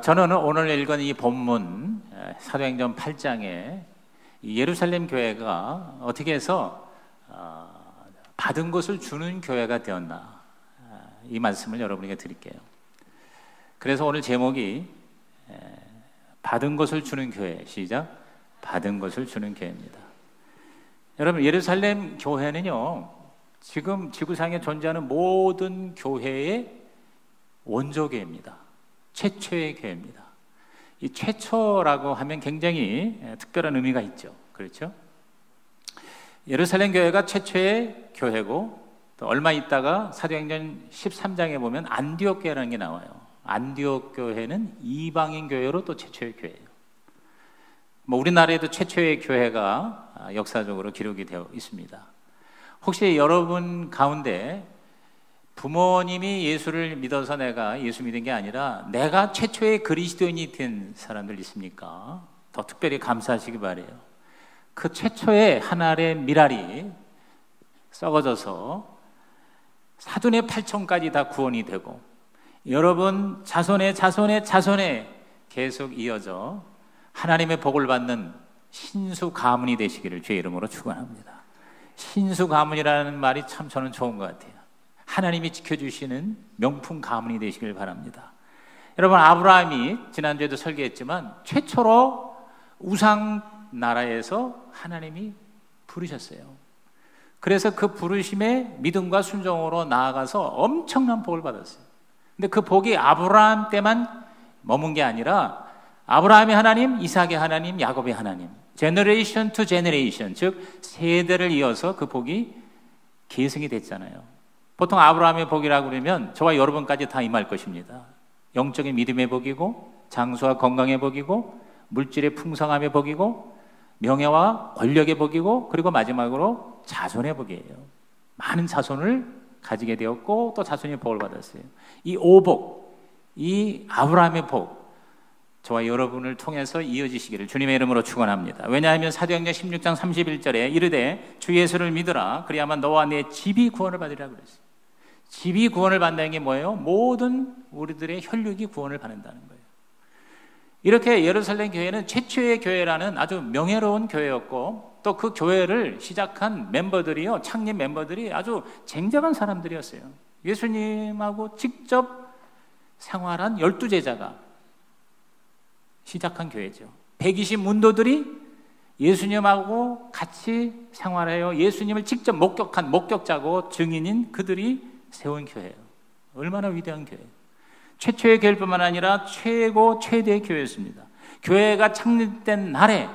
저는 오늘 읽은 이 본문 사도행전 8장에 예루살렘 교회가 어떻게 해서 받은 것을 주는 교회가 되었나, 이 말씀을 여러분에게 드릴게요. 그래서 오늘 제목이 받은 것을 주는 교회, 시작, 받은 것을 주는 교회입니다. 여러분, 예루살렘 교회는요, 지금 지구상에 존재하는 모든 교회의 원조교회입니다. 최초의 교회입니다. 이 최초라고 하면 굉장히 특별한 의미가 있죠. 그렇죠? 예루살렘 교회가 최초의 교회고, 또 얼마 있다가 사도행전 13장에 보면 안디옥 교회라는 게 나와요. 안디옥 교회는 이방인 교회로 또 최초의 교회예요. 우리나라에도 최초의 교회가 역사적으로 기록이 되어 있습니다. 혹시 여러분 가운데 부모님이 예수를 믿어서 내가 예수 믿은 게 아니라 내가 최초의 그리스도인이 된 사람들 있습니까? 더 특별히 감사하시기 바라요. 그 최초의 한 알의 밀알이 썩어져서 사돈의 8촌까지 다 구원이 되고, 여러분 자손의 자손의 자손에 계속 이어져 하나님의 복을 받는 신수 가문이 되시기를 주의 이름으로 축원합니다. 신수 가문이라는 말이 참 저는 좋은 것 같아요. 하나님이 지켜주시는 명품 가문이 되시길 바랍니다. 여러분, 아브라함이 지난주에도 설계했지만 최초로 우상 나라에서 하나님이 부르셨어요. 그래서 그 부르심에 믿음과 순종으로 나아가서 엄청난 복을 받았어요. 근데 그 복이 아브라함 때만 머문 게 아니라 아브라함의 하나님, 이삭의 하나님, 야곱의 하나님, 제너레이션 투 제너레이션, 즉 세대를 이어서 그 복이 계승이 됐잖아요. 보통 아브라함의 복이라고 그러면 저와 여러분까지 다 임할 것입니다. 영적인 믿음의 복이고, 장수와 건강의 복이고, 물질의 풍성함의 복이고, 명예와 권력의 복이고, 그리고 마지막으로 자손의 복이에요. 많은 자손을 가지게 되었고, 또 자손의 복을 받았어요. 이 오복, 이 아브라함의 복, 저와 여러분을 통해서 이어지시기를 주님의 이름으로 축원합니다. 왜냐하면 사도행전 16장 31절에 이르되 주 예수를 믿으라, 그리야만 너와 내 집이 구원을 받으리라 그랬어요. 집이 구원을 받는다는 게 뭐예요? 모든 우리들의 혈육이 구원을 받는다는 거예요. 이렇게 예루살렘 교회는 최초의 교회라는 아주 명예로운 교회였고, 또 그 교회를 시작한 멤버들이요, 창립 멤버들이 아주 쟁쟁한 사람들이었어요. 예수님하고 직접 생활한 12제자가 시작한 교회죠. 120 문도들이 예수님하고 같이 생활해요. 예수님을 직접 목격한 목격자고 증인인 그들이 세운 교회예요. 얼마나 위대한 교회예요. 최초의 교회뿐만 아니라 최대의 교회였습니다. 교회가 창립된 날에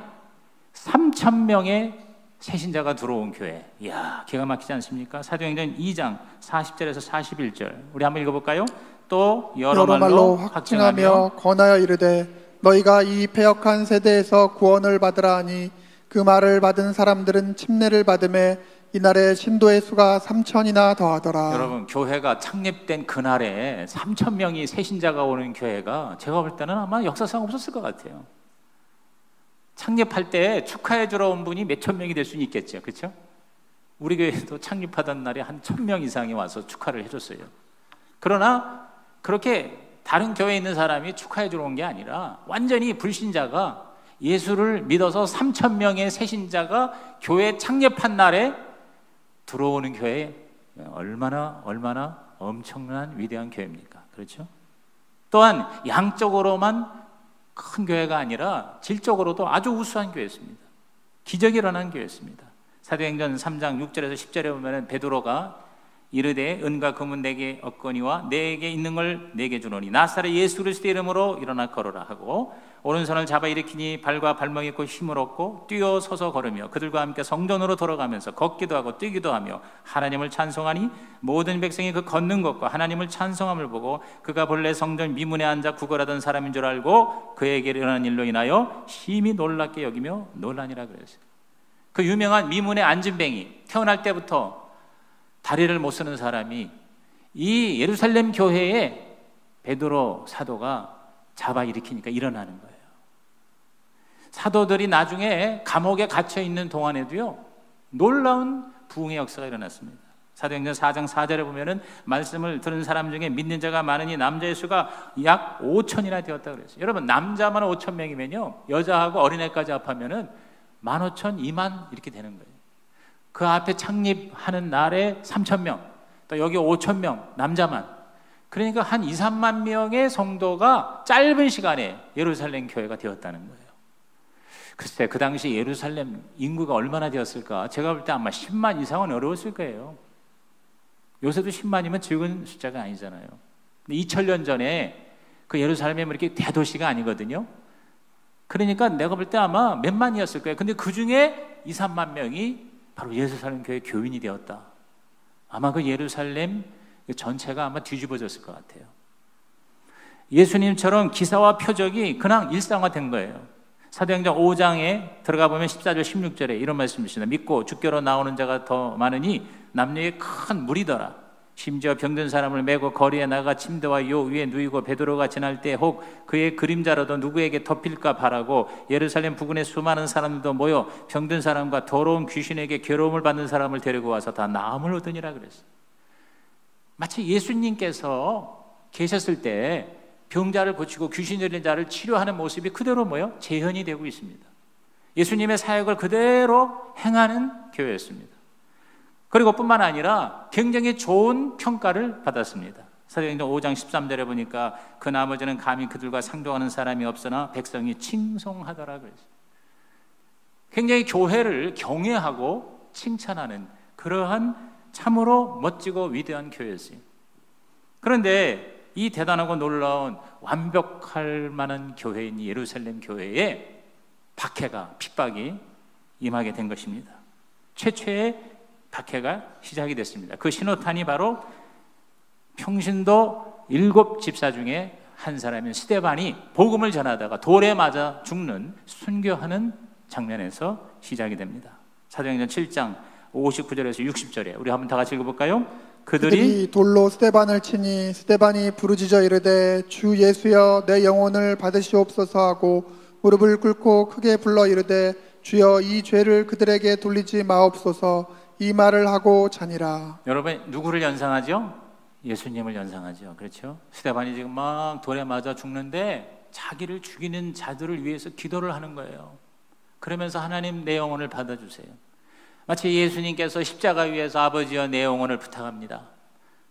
3,000명의 새신자가 들어온 교회. 이야, 기가 막히지 않습니까? 사도행전 2장 40절에서 41절 우리 한번 읽어볼까요? 또 여러 말로 확증하며 권하여 이르되 너희가 이 패역한 세대에서 구원을 받으라 하니, 그 말을 받은 사람들은 침례를 받음에 이날에 신도의 수가 3,000이나 더하더라. 여러분, 교회가 창립된 그날에 3,000명이 새신자가 오는 교회가 제가 볼 때는 아마 역사상 없었을 것 같아요. 창립할 때 축하해 주러 온 분이 몇천 명이 될 수는 있겠죠. 그렇죠? 우리 교회도 창립하던 날에 한 1,000명 이상이 와서 축하를 해줬어요. 그러나 그렇게 다른 교회에 있는 사람이 축하해 주러 온 게 아니라 완전히 불신자가 예수를 믿어서 3,000명의 새신자가 교회 창립한 날에 들어오는 교회, 얼마나 엄청난 위대한 교회입니까? 그렇죠? 또한 양적으로만 큰 교회가 아니라 질적으로도 아주 우수한 교회였습니다. 기적이 일어난 교회였습니다. 사도행전 3장 6절에서 10절에 보면 베드로가 이르되 은과 금은 내게 없거니와 내게 있는 걸 내게 주노니 나사렛 예수 그리스도의 이름으로 일어나 걸어라 하고, 오른손을 잡아 일으키니 발과 발목이 있고 힘을 얻고 뛰어 서서 걸으며 그들과 함께 성전으로 돌아가면서 걷기도 하고 뛰기도 하며 하나님을 찬송하니, 모든 백성이 그 걷는 것과 하나님을 찬송함을 보고 그가 본래 성전 미문에 앉아 구걸하던 사람인 줄 알고 그에게 일어난 일로 인하여 심히 놀랍게 여기며 놀라니라 그랬어요. 그 유명한 미문에 앉은 뱅이, 태어날 때부터 다리를 못 쓰는 사람이 이 예루살렘 교회에 베드로 사도가 잡아 일으키니까 일어나는 거예요. 사도들이 나중에 감옥에 갇혀 있는 동안에도요, 놀라운 부흥의 역사가 일어났습니다. 사도행전 4장 4절에 보면은 말씀을 들은 사람 중에 믿는 자가 많으니 남자의 수가 약 5천이나 되었다 그랬어요. 여러분, 남자만 5천 명이면요, 여자하고 어린애까지 합하면은 15,000, 2만 이렇게 되는 거예요. 그 앞에 창립하는 날에 3,000명, 또 여기 5,000명, 남자만. 그러니까 한 2, 3만 명의 성도가 짧은 시간에 예루살렘 교회가 되었다는 거예요. 글쎄, 그 당시 예루살렘 인구가 얼마나 되었을까? 제가 볼 때 아마 10만 이상은 어려웠을 거예요. 요새도 10만이면 적은 숫자가 아니잖아요. 2000년 전에 그 예루살렘이 이렇게 대도시가 아니거든요. 그러니까 내가 볼 때 아마 몇만이었을 거예요. 근데 그 중에 2, 3만 명이 바로 예루살렘 교회 교인이 되었다. 아마 그 예루살렘 전체가 아마 뒤집어졌을 것 같아요. 예수님처럼 기사와 표적이 그냥 일상화된 거예요. 사도행전 5장에 들어가 보면 14절 16절에 이런 말씀이 있습니다. 믿고 주께로 나오는 자가 더 많으니 남녀의 큰 무리더라. 심지어 병든 사람을 메고 거리에 나가 침대와 요 위에 누이고 베드로가 지날 때 혹 그의 그림자라도 누구에게 덮일까 바라고 예루살렘 부근에 수많은 사람들도 모여 병든 사람과 더러운 귀신에게 괴로움을 받는 사람을 데리고 와서 다 나음을 얻으니라 그랬어요. 마치 예수님께서 계셨을 때 병자를 고치고 귀신 들린 자를 치료하는 모습이 그대로 뭐요? 재현이 되고 있습니다. 예수님의 사역을 그대로 행하는 교회였습니다. 그리고 뿐만 아니라 굉장히 좋은 평가를 받았습니다. 사도행전 5장 13절에 보니까 그 나머지는 감히 그들과 상종하는 사람이 없으나 백성이 칭송하더라 그랬어요. 굉장히 교회를 경외하고 칭찬하는 그러한 참으로 멋지고 위대한 교회였어요. 그런데 이 대단하고 놀라운 완벽할 만한 교회인 예루살렘 교회에 박해가, 핍박이 임하게 된 것입니다. 최초의 박해가 시작이 됐습니다. 그 신호탄이 바로 평신도 7 집사 중에 한 사람인 스데반이 복음을 전하다가 돌에 맞아 죽는 순교하는 장면에서 시작이 됩니다. 사도행전 7장 59절에서 60절에 우리 한번 다 같이 읽어볼까요? 그들이 돌로 스데반을 치니 스데반이 부르짖어 이르되 주 예수여 내 영혼을 받으시옵소서 하고 무릎을 꿇고 크게 불러 이르되 주여 이 죄를 그들에게 돌리지 마옵소서 이 말을 하고 자니라. 여러분, 누구를 연상하죠? 예수님을 연상하죠. 그렇죠? 스데반이 지금 막 돌에 맞아 죽는데 자기를 죽이는 자들을 위해서 기도를 하는 거예요. 그러면서 하나님 내 영혼을 받아주세요. 마치 예수님께서 십자가 위에서 아버지여 내 영혼을 부탁합니다.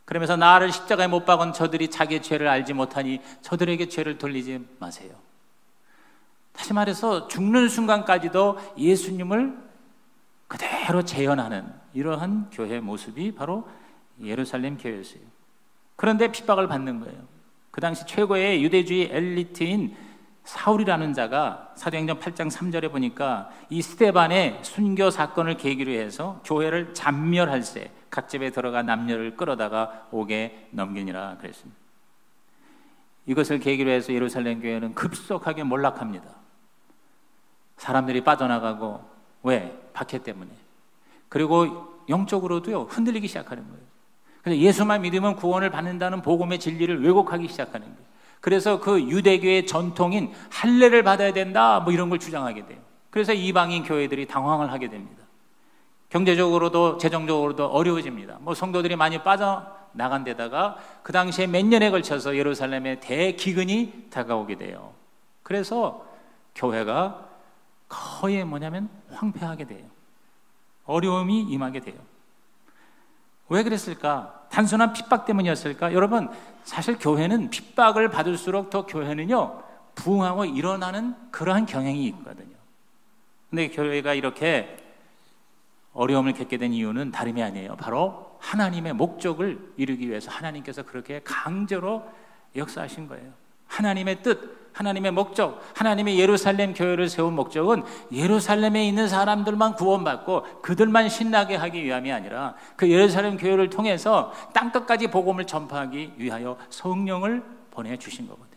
그러면서 나를 십자가에 못 박은 저들이 자기의 죄를 알지 못하니 저들에게 죄를 돌리지 마세요. 다시 말해서 죽는 순간까지도 예수님을 그대로 재현하는 이러한 교회의 모습이 바로 예루살렘 교회였어요. 그런데 핍박을 받는 거예요. 그 당시 최고의 유대주의 엘리트인 사울이라는 자가 사도행전 8장 3절에 보니까 이 스데반의 순교 사건을 계기로 해서 교회를 잔멸할세 각 집에 들어가 남녀를 끌어다가 옥에 넘기니라 그랬습니다. 이것을 계기로 해서 예루살렘 교회는 급속하게 몰락합니다. 사람들이 빠져나가고 왜? 박해 때문에. 그리고 영적으로도요 흔들리기 시작하는 거예요. 그래서 예수만 믿으면 구원을 받는다는 복음의 진리를 왜곡하기 시작하는 거예요. 그래서 그 유대교의 전통인 할례를 받아야 된다 뭐 이런 걸 주장하게 돼요. 그래서 이방인 교회들이 당황을 하게 됩니다. 경제적으로도 재정적으로도 어려워집니다. 뭐 성도들이 많이 빠져나간 데다가 그 당시에 몇 년에 걸쳐서 예루살렘에 대기근이 다가오게 돼요. 그래서 교회가 거의 뭐냐면 황폐하게 돼요. 어려움이 임하게 돼요. 왜 그랬을까? 단순한 핍박 때문이었을까? 여러분, 사실 교회는 핍박을 받을수록 더 교회는요 부흥하고 일어나는 그러한 경향이 있거든요. 근데 교회가 이렇게 어려움을 겪게 된 이유는 다름이 아니에요. 바로 하나님의 목적을 이루기 위해서 하나님께서 그렇게 강제로 역사하신 거예요. 하나님의 뜻, 하나님의 목적, 하나님의 예루살렘 교회를 세운 목적은 예루살렘에 있는 사람들만 구원받고 그들만 신나게 하기 위함이 아니라 그 예루살렘 교회를 통해서 땅끝까지 복음을 전파하기 위하여 성령을 보내주신 거거든요.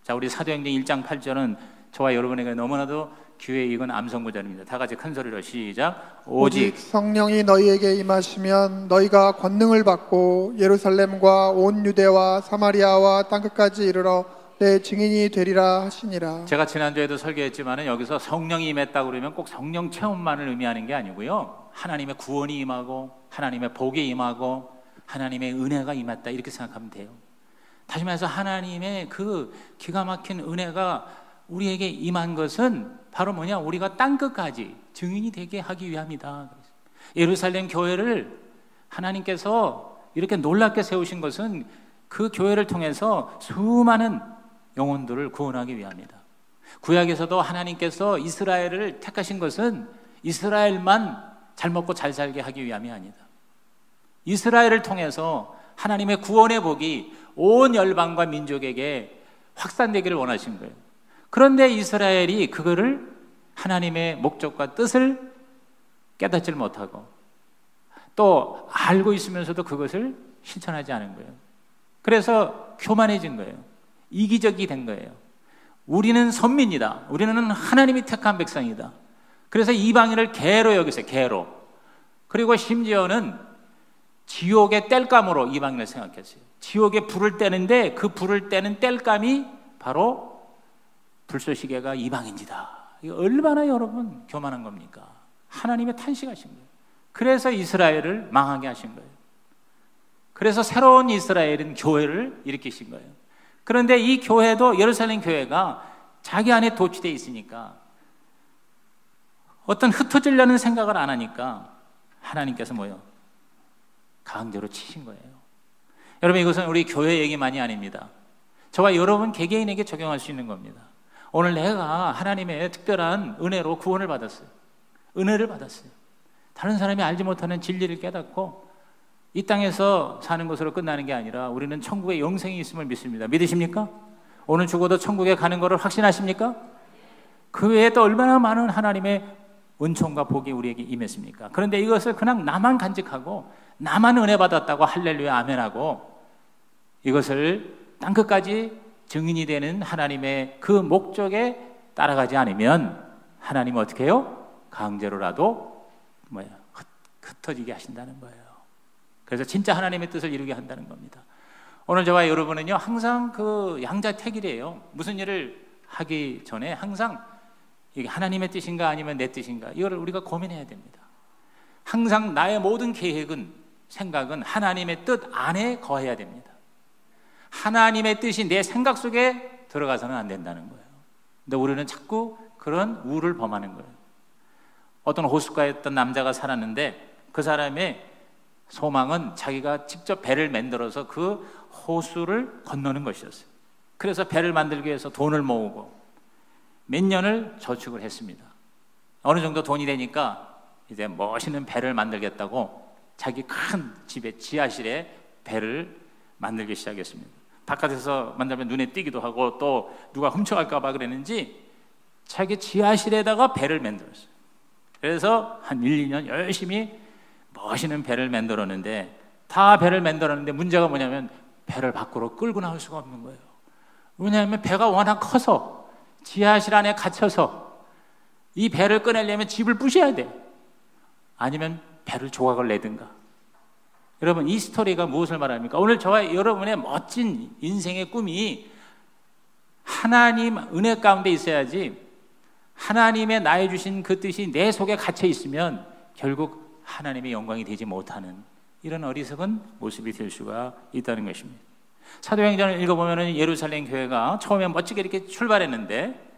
자, 우리 사도행전 1장 8절은 저와 여러분에게 너무나도 귀에 익은 암송구절입니다. 다 같이 큰 소리로 시작. 오직 성령이 너희에게 임하시면 너희가 권능을 받고 예루살렘과 온 유대와 사마리아와 땅끝까지 이르러 내 증인이 되리라 하시니라. 제가 지난주에도 설교했지만 여기서 성령이 임했다고 그러면 꼭 성령 체험만을 의미하는 게 아니고요. 하나님의 구원이 임하고 하나님의 복이 임하고 하나님의 은혜가 임했다 이렇게 생각하면 돼요. 다시 말해서 하나님의 그 기가 막힌 은혜가 우리에게 임한 것은 바로 뭐냐? 우리가 땅끝까지 증인이 되게 하기 위함이다. 예루살렘 교회를 하나님께서 이렇게 놀랍게 세우신 것은 그 교회를 통해서 수많은 영혼들을 구원하기 위함이다. 구약에서도 하나님께서 이스라엘을 택하신 것은 이스라엘만 잘 먹고 잘 살게 하기 위함이 아니다. 이스라엘을 통해서 하나님의 구원의 복이 온 열방과 민족에게 확산되기를 원하신 거예요. 그런데 이스라엘이 그거를 하나님의 목적과 뜻을 깨닫지 못하고 또 알고 있으면서도 그것을 실천하지 않은 거예요. 그래서 교만해진 거예요. 이기적이 된 거예요. 우리는 선민이다. 우리는 하나님이 택한 백성이다. 그래서 이방인을 개로 여기세요. 개로. 그리고 심지어는 지옥의 땔감으로 이방인을 생각했어요. 지옥에 불을 떼는데 그 불을 떼는 땔감이 바로 불쏘시개가 이방인이다. 이거 얼마나 여러분 교만한 겁니까? 하나님의 탄식하신 거예요. 그래서 이스라엘을 망하게 하신 거예요. 그래서 새로운 이스라엘은 교회를 일으키신 거예요. 그런데 이 교회도 예루살렘 교회가 자기 안에 도취되어 있으니까 어떤 흩어지려는 생각을 안 하니까 하나님께서 뭐예요? 강제로 치신 거예요. 여러분 이것은 우리 교회 얘기만이 아닙니다. 저와 여러분 개개인에게 적용할 수 있는 겁니다. 오늘 내가 하나님의 특별한 은혜로 구원을 받았어요. 은혜를 받았어요. 다른 사람이 알지 못하는 진리를 깨닫고 이 땅에서 사는 것으로 끝나는 게 아니라 우리는 천국에 영생이 있음을 믿습니다. 믿으십니까? 오늘 죽어도 천국에 가는 것을 확신하십니까? 그 외에 또 얼마나 많은 하나님의 은총과 복이 우리에게 임했습니까? 그런데 이것을 그냥 나만 간직하고 나만 은혜 받았다고 할렐루야 아멘하고 이것을 땅끝까지 증인이 되는 하나님의 그 목적에 따라가지 않으면 하나님은 어떻게 해요? 강제로라도 흩어지게 하신다는 거예요. 그래서 진짜 하나님의 뜻을 이루게 한다는 겁니다. 오늘 저와 여러분은요 항상 그 양자택일이에요. 무슨 일을 하기 전에 항상 이게 하나님의 뜻인가 아니면 내 뜻인가 이거를 우리가 고민해야 됩니다. 항상 나의 모든 계획은 생각은 하나님의 뜻 안에 거해야 됩니다. 하나님의 뜻이 내 생각 속에 들어가서는 안 된다는 거예요. 근데 우리는 자꾸 그런 우를 범하는 거예요. 어떤 호숫가였던 남자가 살았는데 그 사람의 소망은 자기가 직접 배를 만들어서 그 호수를 건너는 것이었어요. 그래서 배를 만들기 위해서 돈을 모으고 몇 년을 저축을 했습니다. 어느 정도 돈이 되니까 이제 멋있는 배를 만들겠다고 자기 큰 집의 지하실에 배를 만들기 시작했습니다. 바깥에서 만들면 눈에 띄기도 하고 또 누가 훔쳐갈까 봐 그랬는지 자기 지하실에다가 배를 만들었어요. 그래서 한 1, 2년 열심히 멋있는 배를 만들었는데 다 배를 만들었는데 문제가 뭐냐면 배를 밖으로 끌고 나올 수가 없는 거예요. 왜냐하면 배가 워낙 커서 지하실 안에 갇혀서 이 배를 꺼내려면 집을 부셔야 돼. 아니면 배를 조각을 내든가. 여러분 이 스토리가 무엇을 말합니까? 오늘 저와 여러분의 멋진 인생의 꿈이 하나님 은혜 가운데 있어야지 하나님의 나에 주신 그 뜻이 내 속에 갇혀 있으면 결국 하나님의 영광이 되지 못하는 이런 어리석은 모습이 될 수가 있다는 것입니다. 사도행전을 읽어보면 예루살렘 교회가 처음에 멋지게 이렇게 출발했는데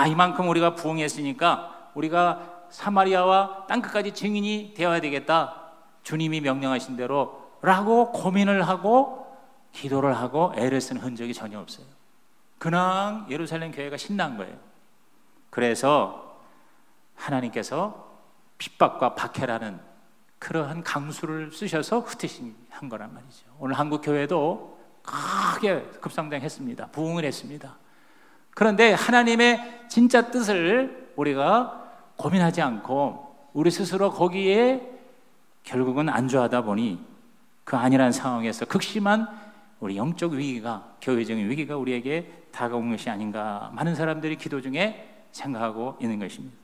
이만큼 우리가 부흥했으니까 우리가 사마리아와 땅끝까지 증인이 되어야 되겠다. 주님이 명령하신 대로 라고 고민을 하고 기도를 하고 애를 쓴 흔적이 전혀 없어요. 그냥 예루살렘 교회가 신난 거예요. 그래서 하나님께서 핍박과 박해라는 그러한 강수를 쓰셔서 흩으신 거란 말이죠. 오늘 한국 교회도 크게 급성장했습니다. 부흥을 했습니다. 그런데 하나님의 진짜 뜻을 우리가 고민하지 않고 우리 스스로 거기에 결국은 안주하다 보니 그 안일한 상황에서 극심한 우리 영적 위기가, 교회적인 위기가 우리에게 다가온 것이 아닌가 많은 사람들이 기도 중에 생각하고 있는 것입니다.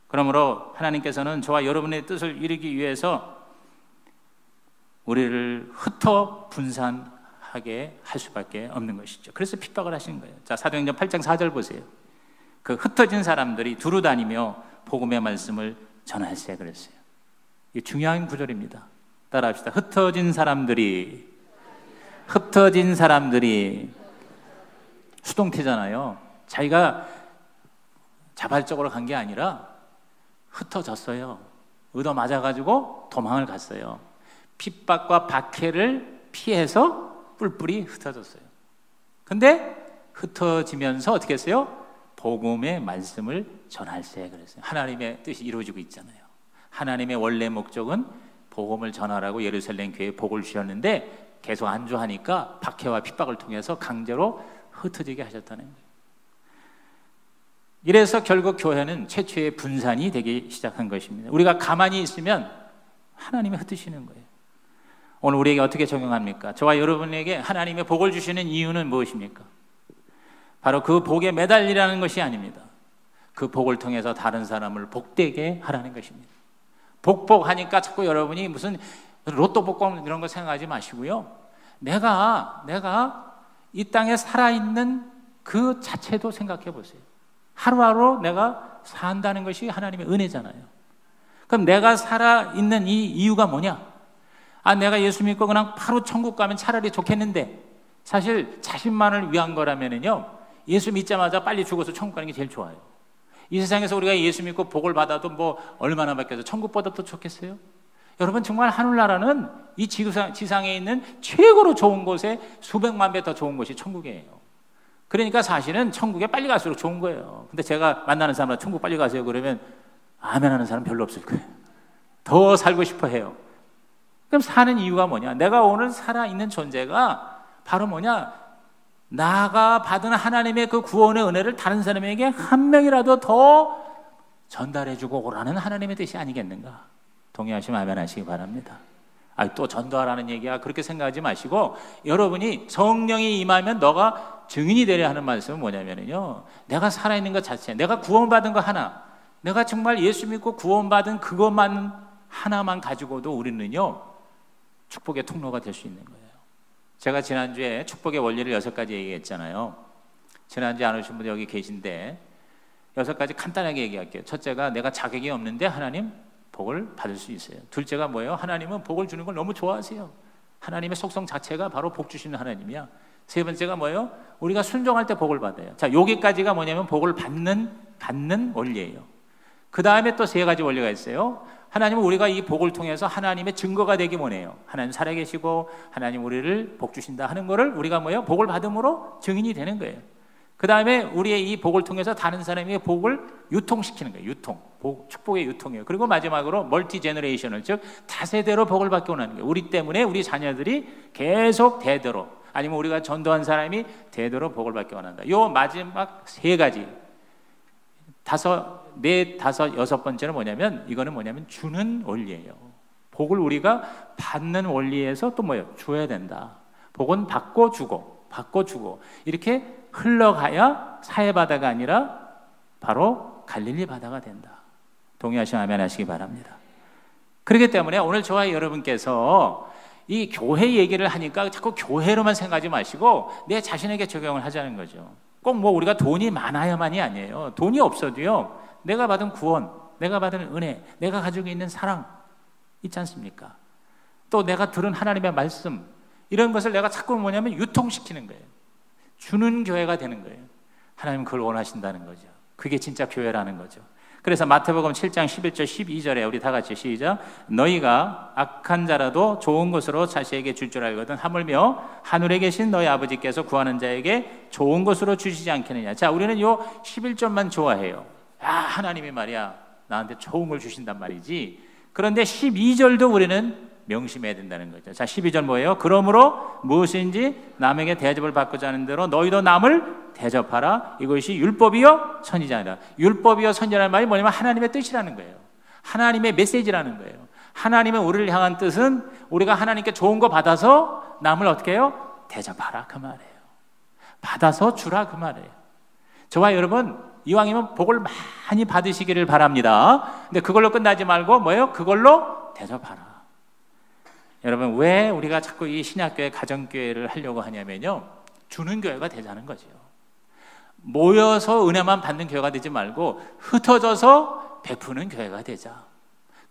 그러므로 하나님께서는 저와 여러분의 뜻을 이루기 위해서 우리를 흩어 분산하게 할 수밖에 없는 것이죠. 그래서 핍박을 하시는 거예요. 자, 사도행전 8장 4절 보세요. 그 흩어진 사람들이 두루 다니며 복음의 말씀을 전하세 그랬어요. 이게 중요한 구절입니다. 따라합시다. 흩어진 사람들이 수동태잖아요. 자기가 자발적으로 간 게 아니라 흩어졌어요. 얻어 맞아가지고 도망을 갔어요. 핍박과 박해를 피해서 뿔뿔이 흩어졌어요. 근데 흩어지면서 어떻게 했어요? 복음의 말씀을 전할세 그랬어요. 하나님의 뜻이 이루어지고 있잖아요. 하나님의 원래 목적은 복음을 전하라고 예루살렘 교회에 복을 주셨는데 계속 안주하니까 박해와 핍박을 통해서 강제로 흩어지게 하셨다는 거예요. 이래서 결국 교회는 최초의 분산이 되기 시작한 것입니다. 우리가 가만히 있으면 하나님이 흩으시는 거예요. 오늘 우리에게 어떻게 적용합니까? 저와 여러분에게 하나님의 복을 주시는 이유는 무엇입니까? 바로 그 복에 매달리라는 것이 아닙니다. 그 복을 통해서 다른 사람을 복되게 하라는 것입니다. 복하니까 자꾸 여러분이 무슨 로또 복권 이런 거 생각하지 마시고요. 내가 이 땅에 살아있는 그 자체도 생각해 보세요. 하루하루 내가 산다는 것이 하나님의 은혜잖아요. 그럼 내가 살아있는 이 이유가 뭐냐? 내가 예수 믿고 그냥 바로 천국 가면 차라리 좋겠는데, 사실 자신만을 위한 거라면요, 예수 믿자마자 빨리 죽어서 천국 가는 게 제일 좋아요. 이 세상에서 우리가 예수 믿고 복을 받아도 뭐 얼마나 받겠어요? 천국보다 더 좋겠어요? 여러분, 정말 하늘나라는 이 지상에 있는 최고로 좋은 곳에 수백만 배 더 좋은 곳이 천국이에요. 그러니까 사실은 천국에 빨리 갈수록 좋은 거예요. 근데 제가 만나는 사람들 천국 빨리 가세요 그러면 아멘 하는 사람 별로 없을 거예요. 더 살고 싶어 해요. 그럼 사는 이유가 뭐냐? 내가 오늘 살아있는 존재가 바로 뭐냐? 나가 받은 하나님의 그 구원의 은혜를 다른 사람에게 한 명이라도 더 전달해주고 오라는 하나님의 뜻이 아니겠는가? 동의하시면 아멘 하시기 바랍니다. 또 전도하라는 얘기야, 그렇게 생각하지 마시고, 여러분이 성령이 임하면 너가 증인이 되려 하는 말씀은 뭐냐면요, 내가 살아있는 것 자체, 내가 구원받은 거 하나, 내가 정말 예수 믿고 구원받은 그것만 하나만 가지고도 우리는요 축복의 통로가 될 수 있는 거예요. 제가 지난주에 축복의 원리를 6가지 얘기했잖아요. 지난주에 안 오신 분들 여기 계신데 6가지 간단하게 얘기할게요. 첫째가 내가 자격이 없는데 하나님 복을 받을 수 있어요. 둘째가 뭐예요? 하나님은 복을 주는 걸 너무 좋아하세요. 하나님의 속성 자체가 바로 복 주시는 하나님이야. 세 번째가 뭐예요? 우리가 순종할 때 복을 받아요. 자, 여기까지가 뭐냐면 복을 받는 원리예요. 그 다음에 또 3가지 원리가 있어요. 하나님은 우리가 이 복을 통해서 하나님의 증거가 되기 원해요. 하나님 살아계시고 하나님 우리를 복 주신다 하는 거를 우리가 뭐예요? 복을 받음으로 증인이 되는 거예요. 그 다음에 우리의 이 복을 통해서 다른 사람에게 복을 유통시키는 거예요. 축복의 유통이에요. 그리고 마지막으로 멀티 제너레이션을, 즉 다세대로 복을 받게 원하는 거예요. 우리 때문에 우리 자녀들이 계속 대대로, 아니면 우리가 전도한 사람이 대대로 복을 받게 원한다. 요 마지막 3가지, 6번째는 뭐냐면, 이거는 뭐냐면 주는 원리예요. 복을 우리가 받는 원리에서 또 뭐예요? 줘야 된다. 복은 받고 주고 이렇게 흘러가야 사해 바다가 아니라 바로 갈릴리 바다가 된다. 동의하시면 아멘 하시기 바랍니다. 그렇기 때문에 오늘 저와 여러분께서 이 교회 얘기를 하니까 자꾸 교회로만 생각하지 마시고 내 자신에게 적용을 하자는 거죠. 꼭 뭐 우리가 돈이 많아야만이 아니에요. 돈이 없어도요, 내가 받은 구원, 내가 받은 은혜, 내가 가지고 있는 사랑 있지 않습니까? 또 내가 들은 하나님의 말씀, 이런 것을 내가 자꾸 뭐냐면 유통시키는 거예요. 주는 교회가 되는 거예요. 하나님은 그걸 원하신다는 거죠. 그게 진짜 교회라는 거죠. 그래서 마태복음 7장 11절 12절에 우리 다 같이 시작. 너희가 악한 자라도 좋은 것으로 자식에게 줄 줄 알거든 하물며 하늘에 계신 너희 아버지께서 구하는 자에게 좋은 것으로 주시지 않겠느냐. 자, 우리는 요 11절만 좋아해요. 하나님이 말이야 나한테 좋은 걸 주신단 말이지. 그런데 12절도 우리는 명심해야 된다는 거죠. 자, 12절 뭐예요? 그러므로 무엇인지 남에게 대접을 받고자 하는 대로 너희도 남을 대접하라. 이것이 율법이요 선지자니라. 율법이요 선지자라는 말이 뭐냐면 하나님의 뜻이라는 거예요. 하나님의 메시지라는 거예요. 하나님의 우리를 향한 뜻은 우리가 하나님께 좋은 거 받아서 남을 어떻게 해요? 대접하라 그 말이에요. 받아서 주라 그 말이에요. 저와 여러분 이왕이면 복을 많이 받으시기를 바랍니다. 근데 그걸로 끝나지 말고 뭐예요? 그걸로 대접하라. 여러분, 왜 우리가 자꾸 이 신약교회 가정교회를 하려고 하냐면요, 주는 교회가 되자는 거죠. 모여서 은혜만 받는 교회가 되지 말고 흩어져서 베푸는 교회가 되자.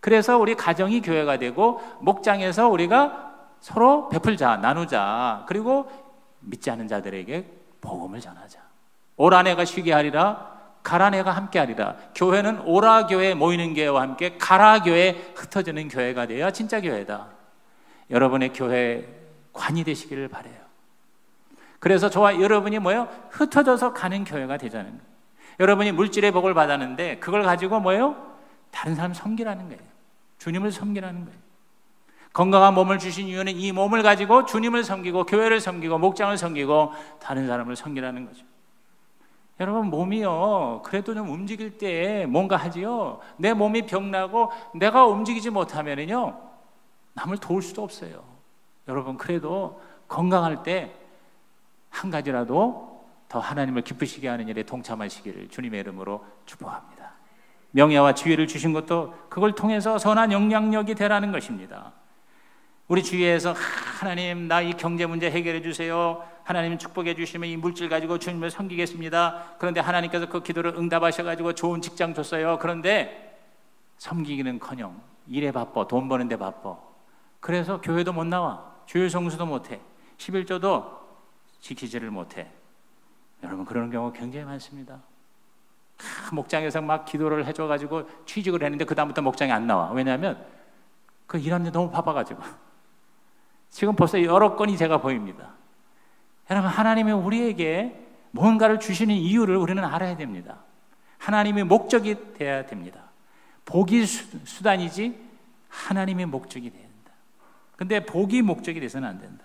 그래서 우리 가정이 교회가 되고 목장에서 우리가 서로 베풀자, 나누자. 그리고 믿지 않는 자들에게 복음을 전하자. 오라 내가 쉬게 하리라, 가라 내가 함께 하리라. 교회는 오라 교회 모이는 교회와 함께 가라 교회 흩어지는 교회가 되어야 진짜 교회다. 여러분의 교회 관이 되시기를 바라요. 그래서 저와 여러분이 뭐예요? 흩어져서 가는 교회가 되자는 거예요. 여러분이 물질의 복을 받았는데 그걸 가지고 뭐예요? 다른 사람 섬기라는 거예요. 주님을 섬기라는 거예요. 건강한 몸을 주신 이유는 이 몸을 가지고 주님을 섬기고 교회를 섬기고 목장을 섬기고 다른 사람을 섬기라는 거죠. 여러분, 몸이요, 그래도 좀 움직일 때 뭔가 하지요. 내 몸이 병나고 내가 움직이지 못하면은요, 남을 도울 수도 없어요. 여러분, 그래도 건강할 때 한 가지라도 더 하나님을 기쁘시게 하는 일에 동참하시기를 주님의 이름으로 축복합니다. 명예와 지위를 주신 것도 그걸 통해서 선한 영향력이 되라는 것입니다. 우리 주위에서 하나님, 나 이 경제 문제 해결해 주세요. 하나님 축복해 주시면 이 물질 가지고 주님을 섬기겠습니다. 그런데 하나님께서 그 기도를 응답하셔가지고 좋은 직장 줬어요. 그런데 섬기기는커녕 일에 바빠, 돈 버는데 바빠. 그래서 교회도 못 나와, 주일 성수도 못해, 11조도 지키지를 못해. 여러분, 그런 경우가 굉장히 많습니다. 목장에서 막 기도를 해줘가지고 취직을 했는데 그 다음부터 목장에 안 나와. 왜냐하면 그 일하는데 너무 바빠가지고. 지금 벌써 여러 건이 제가 보입니다. 여러분, 하나님이 우리에게 뭔가를 주시는 이유를 우리는 알아야 됩니다. 하나님의 목적이 되어야 됩니다. 복이 수단이지 하나님의 목적이 되어야 된다. 근데 복이 목적이 돼서는 안 된다.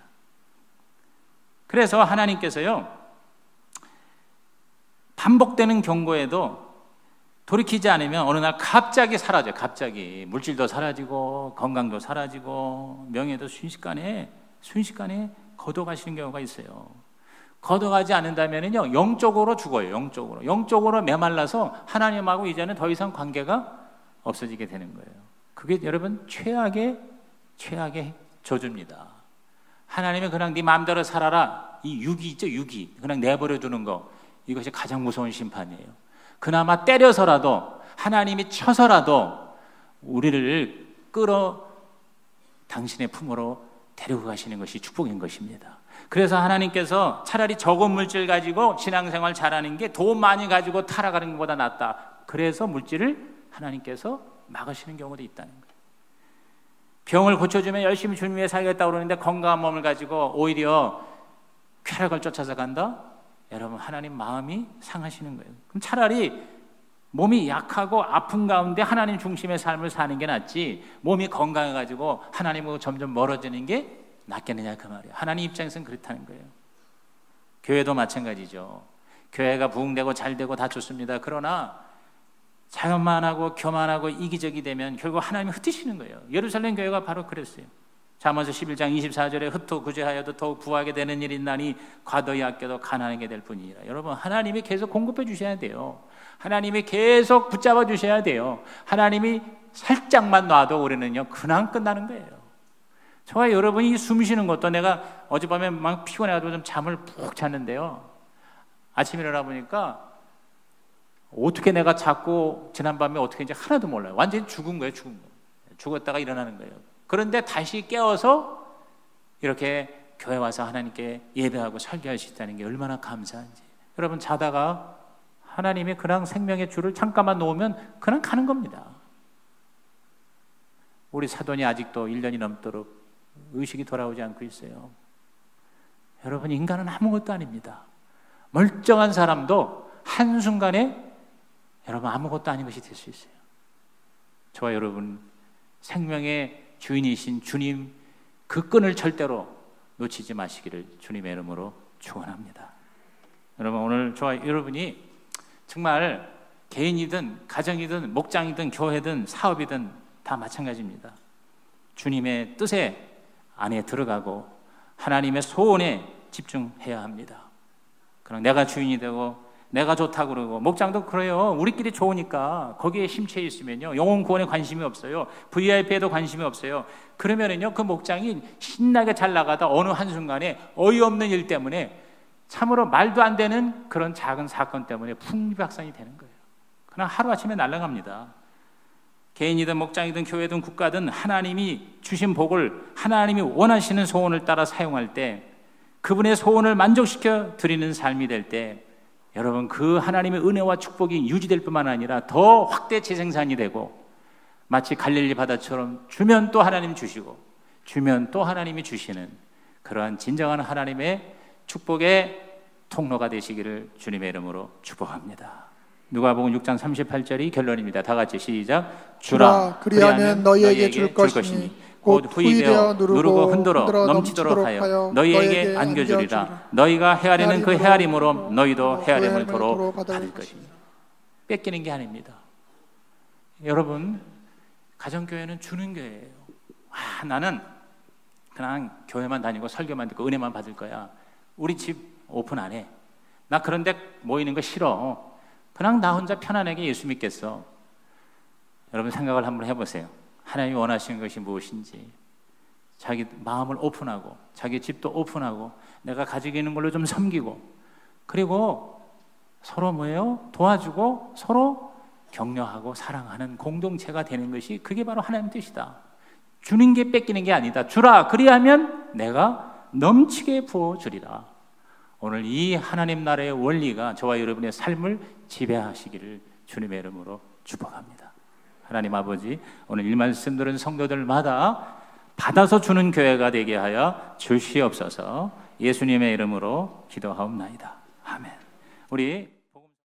그래서 하나님께서요, 반복되는 경고에도 돌이키지 않으면 어느 날 갑자기 사라져요. 갑자기 물질도 사라지고 건강도 사라지고 명예도 순식간에 걷어가시는 경우가 있어요. 걷어가지 않는다면요, 영적으로 죽어요. 영적으로 메말라서 하나님하고 이제는 더 이상 관계가 없어지게 되는 거예요. 그게 여러분 최악의 저주입니다. 하나님이 그냥 네 마음대로 살아라, 이 유기 있죠, 유기, 그냥 내버려 두는 거, 이것이 가장 무서운 심판이에요. 그나마 때려서라도, 하나님이 쳐서라도 우리를 끌어 당신의 품으로 데리고 가시는 것이 축복인 것입니다. 그래서 하나님께서 차라리 적은 물질 가지고 신앙생활 잘하는 게 돈 많이 가지고 타락하는 것보다 낫다. 그래서 물질을 하나님께서 막으시는 경우도 있다는 거예요. 병을 고쳐주면 열심히 주님 위해 살겠다고 그러는데 건강한 몸을 가지고 오히려 쾌락을 쫓아서 간다? 여러분, 하나님 마음이 상하시는 거예요. 그럼 차라리 몸이 약하고 아픈 가운데 하나님 중심의 삶을 사는 게 낫지, 몸이 건강해가지고 하나님하고 점점 멀어지는 게 낫겠느냐, 그 말이에요. 하나님 입장에서는 그렇다는 거예요. 교회도 마찬가지죠. 교회가 부흥되고 잘되고 다 좋습니다. 그러나 자연만하고 교만하고 이기적이 되면 결국 하나님이 흩으시는 거예요. 예루살렘 교회가 바로 그랬어요. 잠언서 11장 24절에 흩어 구제하여도 더욱 부하게 되는 일이 있나니 과도히 아껴도 가난하게 될 뿐이니라. 여러분, 하나님이 계속 공급해 주셔야 돼요. 하나님이 계속 붙잡아 주셔야 돼요. 하나님이 살짝만 놔도 우리는요, 그냥 끝나는 거예요. 저와 여러분이 숨 쉬는 것도, 내가 어젯밤에 막 피곤해가지고 좀 잠을 푹 잤는데요, 아침에 일어나 보니까 어떻게 내가 자꾸 지난밤에 어떻게 이제 하나도 몰라요. 완전히 죽은 거예요. 죽었다가 일어나는 거예요. 그런데 다시 깨어서 이렇게 교회 와서 하나님께 예배하고 설교할 수 있다는 게 얼마나 감사한지. 여러분, 자다가 하나님이 그냥 생명의 줄을 잠깐만 놓으면 그냥 가는 겁니다. 우리 사돈이 아직도 1년이 넘도록 의식이 돌아오지 않고 있어요. 여러분, 인간은 아무것도 아닙니다. 멀쩡한 사람도 한순간에 여러분 아무것도 아닌 것이 될 수 있어요. 저와 여러분, 생명의 주인이신 주님, 그 끈을 절대로 놓치지 마시기를 주님의 이름으로 축원합니다. 여러분, 오늘 저와 여러분이 정말 개인이든 가정이든 목장이든 교회든 사업이든 다 마찬가지입니다. 주님의 뜻에 안에 들어가고 하나님의 소원에 집중해야 합니다. 그럼 내가 주인이 되고 내가 좋다고 그러고, 목장도 그래요. 우리끼리 좋으니까 거기에 심취해 있으면요, 영혼 구원에 관심이 없어요. VIP에도 관심이 없어요. 그러면은요, 그 목장이 신나게 잘 나가다 어느 한순간에 어이없는 일 때문에, 참으로 말도 안 되는 그런 작은 사건 때문에 풍비박산이 되는 거예요. 그냥 하루아침에 날아갑니다. 개인이든 목장이든 교회든 국가든 하나님이 주신 복을, 하나님이 원하시는 소원을 따라 사용할 때, 그분의 소원을 만족시켜 드리는 삶이 될 때, 여러분 그 하나님의 은혜와 축복이 유지될 뿐만 아니라 더 확대 재생산이 되고, 마치 갈릴리 바다처럼 주면 또 하나님 주시고 주면 또 하나님이 주시는 그러한 진정한 하나님의 축복의 통로가 되시기를 주님의 이름으로 축복합니다. 누가복음 6장 38절이 결론입니다. 다 같이 시작. 주라 그리하면 너희에게 줄 것이니 곧 후히 되어 누르고 흔들어 넘치도록 하여 너희에게 안겨주리라. 너희가 헤아리는 그 헤아림으로 너희도 헤아림을 도로 받을 것입니다. 뺏기는 게 아닙니다. 여러분, 가정교회는 주는 교회예요. 나는 그냥 교회만 다니고 설교만 듣고 은혜만 받을 거야. 우리 집 오픈 안 해. 나 그런데 모이는 거 싫어. 그냥 나 혼자 편안하게 예수 믿겠어. 여러분 생각을 한번 해보세요. 하나님이 원하시는 것이 무엇인지, 자기 마음을 오픈하고 자기 집도 오픈하고 내가 가지고 있는 걸로 좀 섬기고, 그리고 서로 뭐예요? 도와주고 서로 격려하고 사랑하는 공동체가 되는 것이, 그게 바로 하나님 뜻이다. 주는 게 뺏기는 게 아니다. 주라 그리하면 내가 넘치게 부어주리라. 오늘 이 하나님 나라의 원리가 저와 여러분의 삶을 지배하시기를 주님의 이름으로 축복합니다. 하나님 아버지, 오늘 이 말씀 들은 성도들마다 받아서 주는 교회가 되게 하여 주시옵소서. 예수님의 이름으로 기도하옵나이다. 아멘. 우리